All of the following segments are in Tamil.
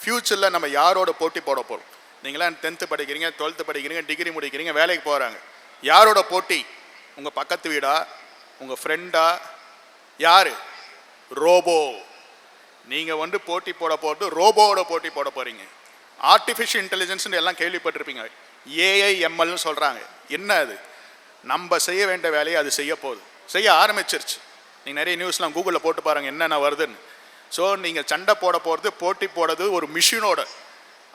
ஃப்யூச்சரில் நம்ம யாரோட போட்டி போட போகிறோம்? நீங்களாம் 10th படிக்கிறீங்க, 12th படிக்கிறீங்க, டிகிரி முடிக்கிறீங்க, வேலைக்கு போகிறாங்க. யாரோட போட்டி? உங்கள் பக்கத்து வீடா, உங்கள் ஃப்ரெண்டா, யார்? ரோபோ. நீங்கள் வந்து போட்டி போட போட்டு ரோபோவோட போட்டி போட போகிறீங்க. ஆர்டிஃபிஷியல் இன்டெலிஜென்ஸ்னு எல்லாம் கேள்விப்பட்டிருப்பீங்க. ஏஐஎம்எல்னு சொல்கிறாங்க. என்ன அது? நம்ம செய்ய வேண்டிய வேலையை அது செய்ய ஆரம்பிச்சிருச்சு. நீங்கள் நிறைய நியூஸ்லாம் கூகுளில் போட்டு பாருங்கள் என்னென்ன வருதுன்னு. ஸோ நீங்கள் சண்டை போட போகிறது, போட்டி போடுறது ஒரு மிஷினோட.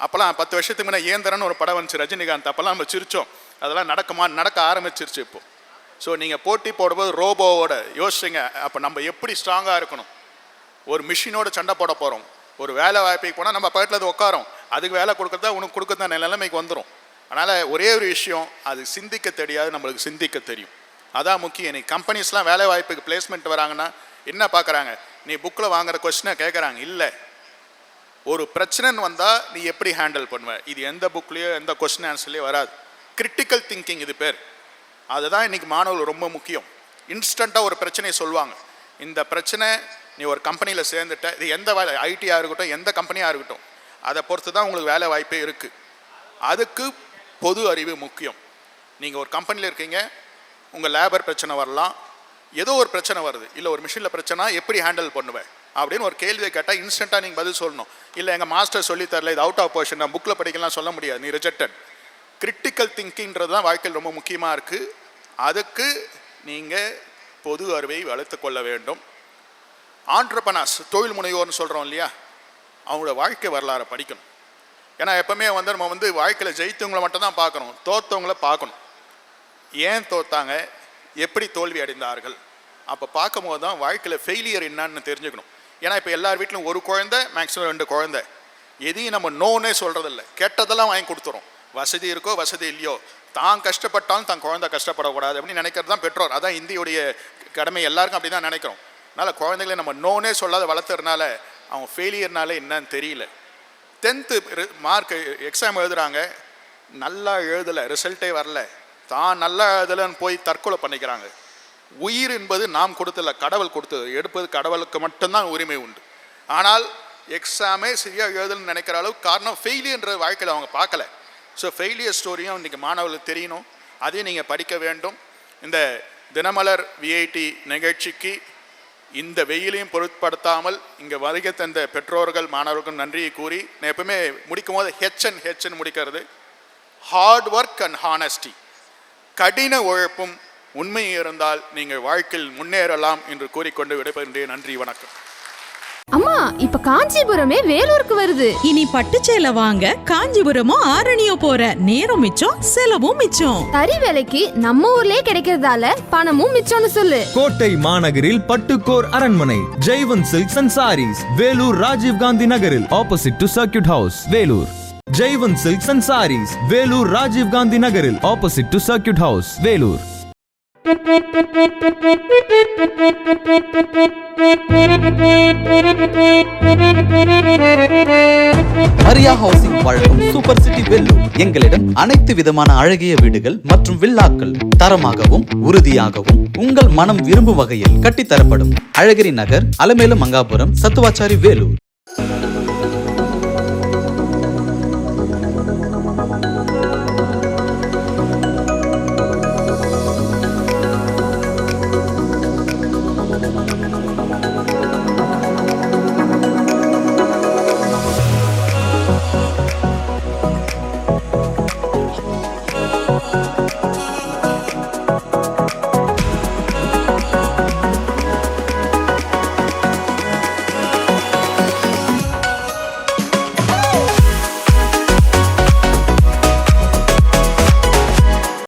அப்போல்லாம் 10 வருஷத்துக்கு முன்னே ஏந்திரன்னு ஒரு படம் வந்துச்சு ரஜினிகாந்த், அப்போல்லாம் நம்ம சிரித்தோம். அதெல்லாம் நடக்க ஆரம்பிச்சிருச்சு இப்போ. ஸோ நீங்கள் போட்டி போடும்போது ரோபோவோட யோசிச்சுங்க. அப்போ நம்ம எப்படி ஸ்ட்ராங்காக இருக்கணும்? ஒரு மிஷினோட சண்டை போட போகிறோம். ஒரு வேலை வாய்ப்புக்கு போனால் நம்ம பக்கத்தில் அது உட்காரோம், அதுக்கு வேலை கொடுக்குறதா உனக்கு கொடுக்குறதா நிலைமைக்கு வந்துடும். அதனால் ஒரே ஒரு விஷயம், அது சிந்திக்க தெரியாது, நம்மளுக்கு சிந்திக்க தெரியும். அதான் முக்கியம். இன்னைக்கு கம்பெனிஸ்லாம் வேலை வாய்ப்புக்கு பிளேஸ்மெண்ட் வராங்கன்னா என்ன பார்க்குறாங்க? நீ புக்கில் வாங்குற கொஸ்டினை கேட்குறாங்க. இல்லை, ஒரு பிரச்சனைன்னு வந்தால் நீ எப்படி ஹேண்டில் பண்ணுவ? இது எந்த புக்லேயோ எந்த கொஸ்டின் ஆன்சர்லேயோ வராது. கிரிட்டிக்கல் திங்கிங் இது பேர். அதுதான் இன்றைக்கி மாணவர்கள் ரொம்ப முக்கியம். இன்ஸ்டண்ட்டாக ஒரு பிரச்சனையை சொல்லுவாங்க. இந்த பிரச்சனை நீ ஒரு கம்பெனியில் சேர்ந்துட்ட, இது எந்த வேலை, ஐடியாக இருக்கட்டும், எந்த கம்பெனியாக இருக்கட்டும், அதை பொறுத்து தான் உங்களுக்கு வேலை வாய்ப்பே இருக்குது. அதுக்கு பொது அறிவு முக்கியம். நீங்கள் ஒரு கம்பெனியில் இருக்கீங்க, உங்கள் லேபர் பிரச்சனை வரலாம், ஏதோ ஒரு பிரச்சனை வருது, இல்லை ஒரு மிஷினில் பிரச்சனை, எப்படி ஹேண்டில் பண்ணுவேன் அப்படின்னு ஒரு கேள்வியை கேட்டால் இன்ஸ்டண்ட்டாக நீங்கள் பதில் சொல்லணும். இல்லை எங்கள் மாஸ்டர் சொல்லி தரல, இது அவுட் ஆஃப் போர்ஷன், நான் புக்கில் படிக்கலாம் சொல்ல முடியாது, நீ ரிஜெக்டட். கிரிட்டிக்கல் திங்கிங்கிறது தான் வாழ்க்கையில் ரொம்ப முக்கியமாக இருக்குது. அதுக்கு நீங்கள் பொது அறிவை வளர்த்து கொள்ள வேண்டும். ஆண்டர்பிரனர்ஸ், தொழில் முனைவோர்னு சொல்கிறோம் இல்லையா, அவங்களோட வாழ்க்கை வரலாறை படிக்கணும். ஏன்னா எப்போவுமே வந்து நம்ம வந்து வாழ்க்கையில் ஜெயித்தவங்களை மட்டும் தான் பார்க்கணும், தோற்றவங்கள பார்க்கணும். ஏன் தோத்தாங்க, எப்படி தோல்வி அடைந்தார்கள், அப்போ பார்க்கும்போது தான் வாழ்க்கையில் ஃபெயிலியர் என்னான்னு தெரிஞ்சுக்கணும். ஏன்னா இப்போ எல்லார் வீட்டிலும் ஒரு குழந்தை, மேக்ஸிமம் 2 குழந்தை. எதையும் நம்ம நோன்னே சொல்கிறதில்ல, கெட்டதெல்லாம் வாங்கி கொடுத்துரும். வசதி இருக்கோ வசதி இல்லையோ, தான் கஷ்டப்பட்டாலும் தான் குழந்தை கஷ்டப்படக்கூடாது அப்படின்னு நினைக்கிறது தான் பெற்றோர். அதான் இந்தியுடைய கடமை. எல்லாருக்கும் அப்படி தான் நினைக்கிறோம். அதனால் குழந்தைகளை நம்ம நோனே சொல்லாத வளர்த்துறதுனால அவங்க ஃபெயிலியர்னால என்னன்னு தெரியல. 10th மார்க் எக்ஸாம் எழுதுகிறாங்க, நல்லா எழுதலை, ரிசல்ட்டே வரல, தான் நல்லா எழுதலைன்னு போய் தற்கொலை பண்ணிக்கிறாங்க. உயிர் என்பது நாம் கொடுத்தல, கடவுள் கொடுத்தது. எடுப்பது கடவுளுக்கு மட்டும்தான் உரிமை உண்டு. ஆனால் எக்ஸாமே சரியாக எழுதலன்னு நினைக்கிற அளவுக்கு காரணம் ஃபெயிலியர்ன்ற வாழ்க்கையில் அவங்க பார்க்கல. ஸோ ஃபெயிலியர் ஸ்டோரியும் இன்றைக்கி மாணவர்களுக்கு தெரியணும், அதையும் நீங்கள் படிக்க வேண்டும். இந்த தினமலர் விஐடி நிகழ்ச்சிக்கு இந்த வெயிலையும் பொருட்படுத்தாமல் இங்கே வருகை தந்த பெற்றோர்கள் மாணவர்களுக்கும் நன்றியை கூறி, நான் எப்பவுமே முடிக்கும் போது ஹெச்என் முடிக்கிறது. ஹார்ட் ஒர்க் அண்ட் ஹானஸ்டி, கடின உழைப்பும் உண்மை இருந்தால் நீங்கள் வாழ்க்கையில் முன்னேறலாம் என்று கூறிக்கொண்டு விடைபெறுகிறேன். நன்றி, வணக்கம். அம்மா, இப்ப காஞ்சிபுரமே வேலூருக்கு வருது. இனி பட்டுச்சேலை வாங்க காஞ்சிபுரமோ ஆரணியோ போற, நேரம் மிச்சம், செலவும் மிச்சம். தறி வேலைக்கு நம்ம ஊர்லயே கிடைக்கிறதால பணமும் மிச்சம்னு சொல்லு. கோட்டை மாநகரில் பட்டுக்கோர் அரண்மனை Jaiwant silks and sarees, Vellore Rajiv Gandhi நகரில் opposite to circuit house, Vellore. Jaiwant silks and sarees, Vellore Rajiv Gandhi நகரில் opposite to circuit house, Vellore. Maria housing வழங்கும் சூப்பர் சிட்டி வேலூர். எங்களிடம் அனைத்து விதமான அழகிய வீடுகள் மற்றும் வில்லாக்கள் தரமாகவும் உறுதியாகவும் உங்கள் மனம் விரும்பும் வகையில் கட்டித்தரப்படும். அழகிரி நகர், அலமேலு மங்காபுரம், சத்துவாச்சாரி, வேலூர்.